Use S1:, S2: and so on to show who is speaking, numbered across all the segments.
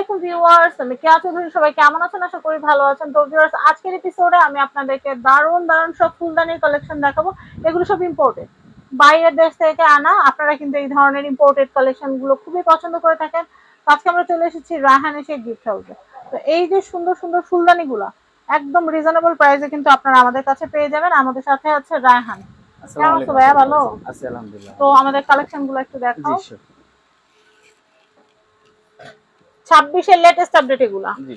S1: আলাইকুম ভিউয়ার্স, আমি কেয়া চৌধুরী। সবাই কেমন আছেন? আশা করি ভালো আছেন। তো ভিউয়ার্স, আজকের এপিসোডে আমি আপনাদেরকে দারুণ দারুণ সব ফুলদানির কালেকশন দেখাবো। এগুলো সব ইম্পোর্টেড, বাইরের দেশ থেকে আনা। আপনারা কিন্তু এই ধরনের ইম্পোর্টেড কালেকশন গুলো খুবই পছন্দ করে থাকেন। আজকে আমরা চলে এসেছি রায়হানের সেই গিফট হাউসে। তো এই যে সুন্দর সুন্দর ফুলদানি গুলা একদম রিজনেবল প্রাইসে কিন্তু আপনারা আমাদের কাছে পেয়ে যাবেন। আমাদের সাথে আছে রায়হান।
S2: আসসালামু
S1: কেমন আছো
S2: আলাইকুম।
S1: ভাইয়া? ভালো
S2: আছি আলহামদুলিল্লাহ।
S1: তো আমাদের কালেকশন গুলো একটু
S2: জি
S1: দেখাও।
S2: শিওর।
S1: 26 এর লেটেস্ট আপডেট এগুলা।
S2: জি,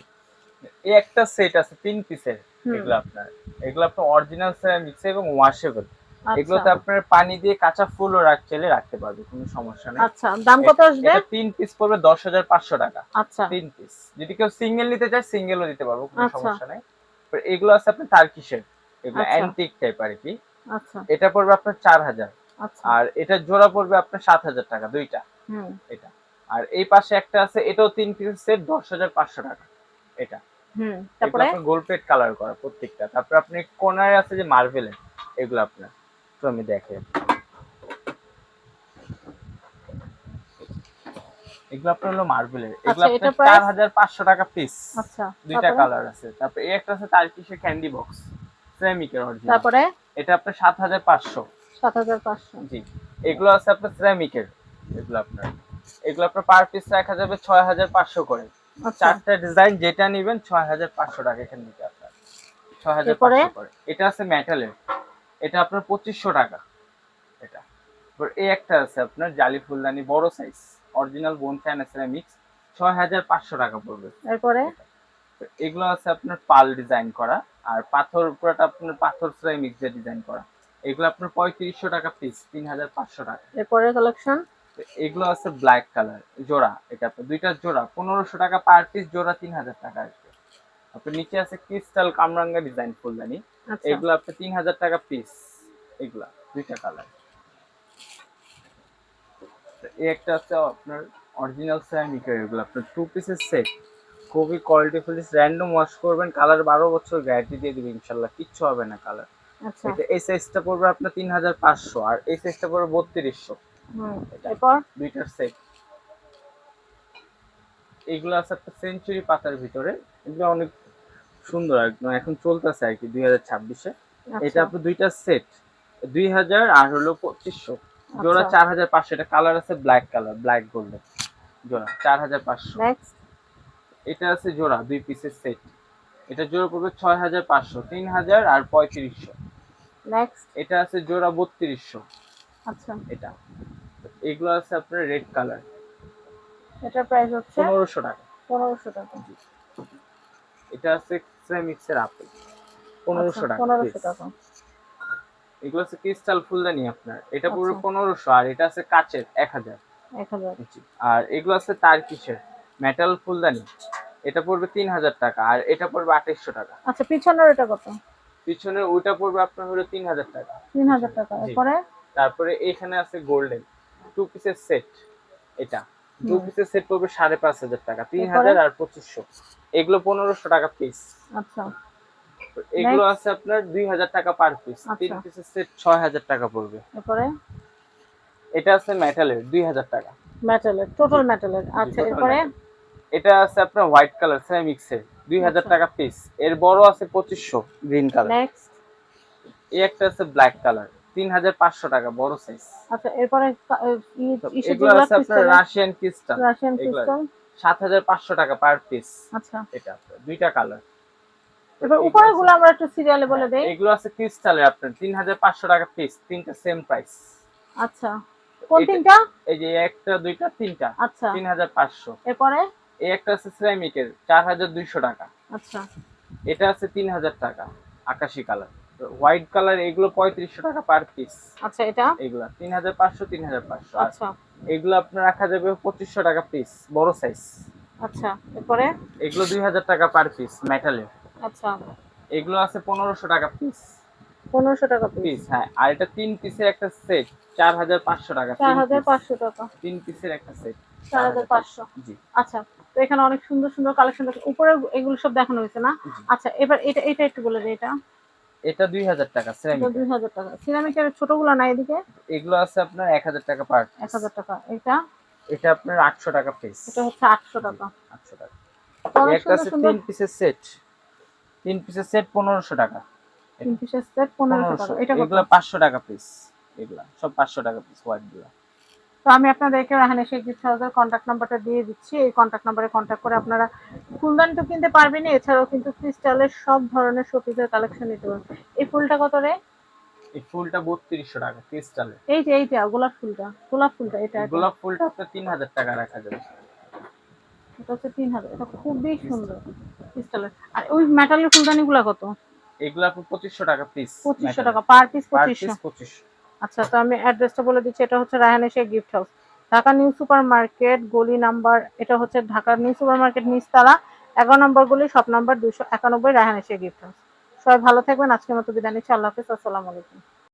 S2: এই একটা সেট আছে 3 পিসের। এগুলো আপনার অরিজিনাল সেরামিক্স এবং ওয়াশেবল।
S1: আচ্ছা
S2: এগুলোতে আপনার পানি দিয়ে কাঁচা ফুলও চাইলে রাখতে পারবে, কোনো সমস্যা নেই।
S1: আচ্ছা, দাম কত আসবে?
S2: এটা 3 পিস পড়বে 10,500 টাকা।
S1: আচ্ছা
S2: 3 পিস। যদি কেউ সিঙ্গেল নিতে চায় সিঙ্গেলও দিতে পারবো, কোনো
S1: আচ্ছা
S2: সমস্যা নেই। এগুলো আছে আপনার টার্কিশের, এগুলো
S1: আচ্ছা
S2: অ্যান্টিক টাইপ আর কি।
S1: আচ্ছা
S2: এটা পড়বে আপনার 4000।
S1: আচ্ছা।
S2: আর এটা জোড়া পড়বে আপনার 7000 টাকা দুইটা।
S1: হুম
S2: এটা। আর এই পাশে একটা আছে, এটাও 3 পিসের সেট, 10,500 টাকা। এটা।
S1: হুম।
S2: এগুলো
S1: তারপরে
S2: আপনার গোল্ড প্লেট কালার করা প্রত্যেকটা। তারপরে আপনি কোনারে আছে যে মার্বেলের, এগুলো আপনার তো আমি দেখাই। এগুলো আপনার হলো মার্বেলের, এগুলো
S1: আচ্ছা, এটা
S2: আপনার
S1: প্রাইস?
S2: 4,500 টাকা পিস।
S1: আচ্ছা,
S2: দুইটা
S1: তারপরে?
S2: কালার আছে। তারপরে এই একটা আছে টার্কিশের ক্যান্ডি বক্স, সিরামিকের অরিজিনাল।
S1: তারপরে
S2: এটা আপনার 7,500।
S1: 7500।
S2: জি। এগুলো আছে আপনার সিরামিকের, এগুলো আপনার পার পিস রাখা যাবে 6,500 করে।
S1: আচ্ছা,
S2: চারটা ডিজাইন যেটা নেবেন 6,500 টাকা এখান থেকে আপনার
S1: এরপরে?
S2: 6,500 করে। এটা আছে মেটালের, এটা আপনার 2500 টাকা। এটা। এবার এই একটা আছে আপনার জালি ফুলদানি বড় size, original bone china ceramics, 6,500 টাকা পড়বে।
S1: এরপরে?
S2: তো এগুলো আছে আপনার পাল ডিজাইন করা, আর পাথর পুরোটা আপনার পাথর সিরামিক্স দিয়ে ডিজাইন করা। এগুলো আপনার 3500 টাকা পিস, 3,500 টাকা।
S1: এরপরে কালেকশন?
S2: এগুলো আছে ব্ল্যাক কালার জোড়া, এটা আপনার দুইটা জোড়া 1500 টাকা পার পিস, জোড়া 3000 টাকা আসবে। আপনার নিচে আছে ক্রিস্টাল কামরাঙ্গা ডিজাইন ফুলদানি,
S1: আচ্ছা,
S2: এগুলো আপনার 3000 টাকা পিস। এগুলা দুইটা কালার। এই একটা আছে আপনার অরিজিনাল সিরামিকের, এগুলো আপনার 2 পিসের সেট, খুবই কোয়ালিটি ফুল। র্যান্ডম ওয়াশ করবেন, কালার 12 বছর গ্যারান্টি দিয়ে দিবে ইনশাল্লাহ, কিচ্ছু হবে না কালার।
S1: আচ্ছা।
S2: এটা এই সাইজটা পড়বে আপনার 3500, আর এই সাইজটা পড়বে 3200।
S1: হুম।
S2: এটা
S1: এরপর?
S2: দুইটার সেট। এইগুলো আছে একটা সেঞ্চুরি পাতার ভিতরে, এগুলো অনেক সুন্দর, একদম এখন চলতেছে আর কি 2026-এ। এটা
S1: আচ্ছা
S2: আপনার দুইটা সেট 2000 আর হলো 2500, জোড়া
S1: আচ্ছা।
S2: 4500। এটা কালার আছে ব্ল্যাক কালার, ব্ল্যাক গোল্ডেন, জোড়া 4500।
S1: নেক্সট।
S2: এটা আছে জোড়া 2 পিসের সেট, এটা জোড়া পড়বে 6500, 3000 আর 3500।
S1: নেক্সট।
S2: এটা আছে জোড়া 3200।
S1: আচ্ছা,
S2: এটা। এগুলো আছে আপনার রেড কালার,
S1: এটার প্রাইস হচ্ছে
S2: 1500 টাকা।
S1: 1500 টাকা।
S2: জি। এটা আছে সিরামিক্সের আপেল,
S1: আচ্ছা,
S2: 1500 টাকা
S1: 1500
S2: পিস।
S1: টাকা।
S2: এগুলো আছে ক্রিস্টাল ফুলদানি আপনার, এটা পুরো
S1: আচ্ছা,
S2: 1500, আর এটা আছে কাচের 1000।
S1: 1000।
S2: জি। আর এগুলো আছে টার্কিশের মেটাল ফুলদানি, এটা পড়বে 3000 টাকা, আর এটা পড়বে 2800 টাকা।
S1: আচ্ছা, পিছনের এটা কত?
S2: পিছনে ওইটা পড়বে আপনার হলো 3000 টাকা।
S1: 3000 টাকা।
S2: জি।
S1: এরপরে?
S2: তারপরে এখানে আছে গোল্ডেন 2 পিসের সেট, এটা 2
S1: হুম।
S2: পিসের সেট পড়বে 5500 টাকা,
S1: এরপরে?
S2: 3000 আর 2500। এগুলো 1500 টাকা পিস।
S1: আচ্ছা।
S2: এগুলো
S1: নেক্সট।
S2: আছে আপনার 2000 টাকা পার পিস, 3
S1: আচ্ছা,
S2: পিসের সেট 6000 টাকা পড়বে।
S1: এরপরে?
S2: এটা আছে মেটালের 2000 টাকা।
S1: মেটালের,
S2: জি।
S1: টোটাল মেটালের।
S2: জি,
S1: আচ্ছা,
S2: টোটাল
S1: এরপরে?
S2: মেটাল। এটা আছে আপনার হোয়াইট কালার সিরামিক্সের, 2000
S1: আচ্ছা,
S2: টাকা পিস। এর বড় আছে 2500, গ্রিন কালার।
S1: নেক্সট।
S2: এই একটা আছে ব্ল্যাক কালার, 3500 টাকা, বড় সাইজ।
S1: আচ্ছা, এরপরে ইসের
S2: এগুলো
S1: যেগুলা
S2: আছে আপনার
S1: ক্রিস্টালের?
S2: রাশিয়ান ক্রিস্টাল,
S1: রাশিয়ান
S2: এগুলো
S1: ক্রিস্টাল।
S2: 7500 টাকা পার পিস।
S1: আচ্ছা,
S2: এটা আপনার দুইটা কালার।
S1: এবার
S2: এগুলো
S1: উপরের
S2: আছে,
S1: গুলো আমরা একটু সিরিয়ালে বলে
S2: হ্যাঁ
S1: দেই।
S2: এগুলো আছে ক্রিস্টালের আপনার 3500 টাকা পিস, তিনটা সেম প্রাইস।
S1: আচ্ছা, কোন
S2: এটা
S1: তিনটা?
S2: এই যে একটা দুইটা তিনটা
S1: আচ্ছা,
S2: 3500।
S1: এরপরে?
S2: এই একটা আছে সিরামিকের 4200 টাকা।
S1: আচ্ছা,
S2: এটা আছে 3000 টাকা, আকাশি কালার। হোয়াইট কালার এগুলো 3500 টাকা পার পিস।
S1: আচ্ছা, এটা?
S2: এগুলা 3500, 3500। আর
S1: আচ্ছা,
S2: এগুলো আপনার রাখা যাবে 2500 টাকা পিস, বড় সাইজ।
S1: আচ্ছা, এরপরে?
S2: এগুলো 2000 টাকা পার পিস মেটালের।
S1: আচ্ছা,
S2: এগুলো আছে 1500 টাকা পিস।
S1: 1500 টাকা পিস।
S2: পিস, হ্যাঁ। আর এটা 3 পিসের একটা সেট, 4500 টাকা। 3 পিস,
S1: 4500 টাকা।
S2: 3 পিসের একটা সেট,
S1: 4500।
S2: 4500। জি।
S1: আচ্ছা, তো এখানে অনেক সুন্দর সুন্দর কালেকশন আছে। উপরে এগুলো সব দেখানো হয়েছে না?
S2: জি।
S1: আচ্ছা, এবার এটা এটা একটু বলে দিই। এটা
S2: এটা 2000 টাকা
S1: এটা
S2: সিরামিকের।
S1: 2000 টাকা। সিরামিকের ছোটগুলো না এদিকে?
S2: এগুলো আছে আপনার 1000 টাকা পার পিস।
S1: 1000 টাকা। এটা
S2: এটা আপনার 800 টাকা পিস।
S1: এটা হচ্ছে 800 টাকা।
S2: 800 টাকা।
S1: অনেক
S2: একটা
S1: সুন্দর
S2: আছে
S1: সুন্দর
S2: 3 পিসের সেট। 3 পিসের সেট 1500 টাকা।
S1: 3 পিসের সেট 1500 টাকা।
S2: 1500।
S1: এটা কত?
S2: এগুলা 500 টাকা পিস। এগুলা সব 500 টাকা পিস হোয়াইট গুলা।
S1: তো আমি আপনাদেরকে রাহান এশিয়া গিফট হাউসের কন্ট্যাক্ট নাম্বারটা দিয়ে দিচ্ছি। এই কন্ট্যাক্ট নাম্বারে কন্ট্যাক্ট করে আপনারা ফুলদানি তো কিনতে পারবেনই, এছাড়াও কিন্তু ক্রিস্টালের সব ধরনের শোপিসের কালেকশন নিতে পারবেন। এই ফুলটা কত রে?
S2: এই ফুলটা 3200 টাকা ক্রিস্টালের।
S1: এইটা গোলাপ ফুলটা এটা
S2: এই
S1: এটা।
S2: গোলাপ ফুলটা আপনার 3000 টাকা রাখা যাবে।
S1: এটা হচ্ছে 3000। এটা খুবই সুন্দর ক্রিস্টালের। আর ওই মেটালের ফুলদানিগুলা কত?
S2: এগুলা আপনার 2500 টাকা পিস
S1: 2500
S2: মেটালের।
S1: টাকা পার পিস
S2: পার
S1: 2500।
S2: পিস 2500।
S1: আচ্ছা, তো আমি অ্যাড্রেসটা বলে দিচ্ছি। এটা হচ্ছে Raihan Asia gift house, Dhaka new super market গলি নাম্বার, এটা হচ্ছে ঢাকা নিউ সুপার মার্কেট নিচতলা 11 নম্বর গলি, shop number 291, Raihan Asia gift house. সবাই ভালো থাকবেন। আজকের মতো বিদায় নিচ্ছি। আল্লাহ হাফেজ। আসসালামু আলাইকুম।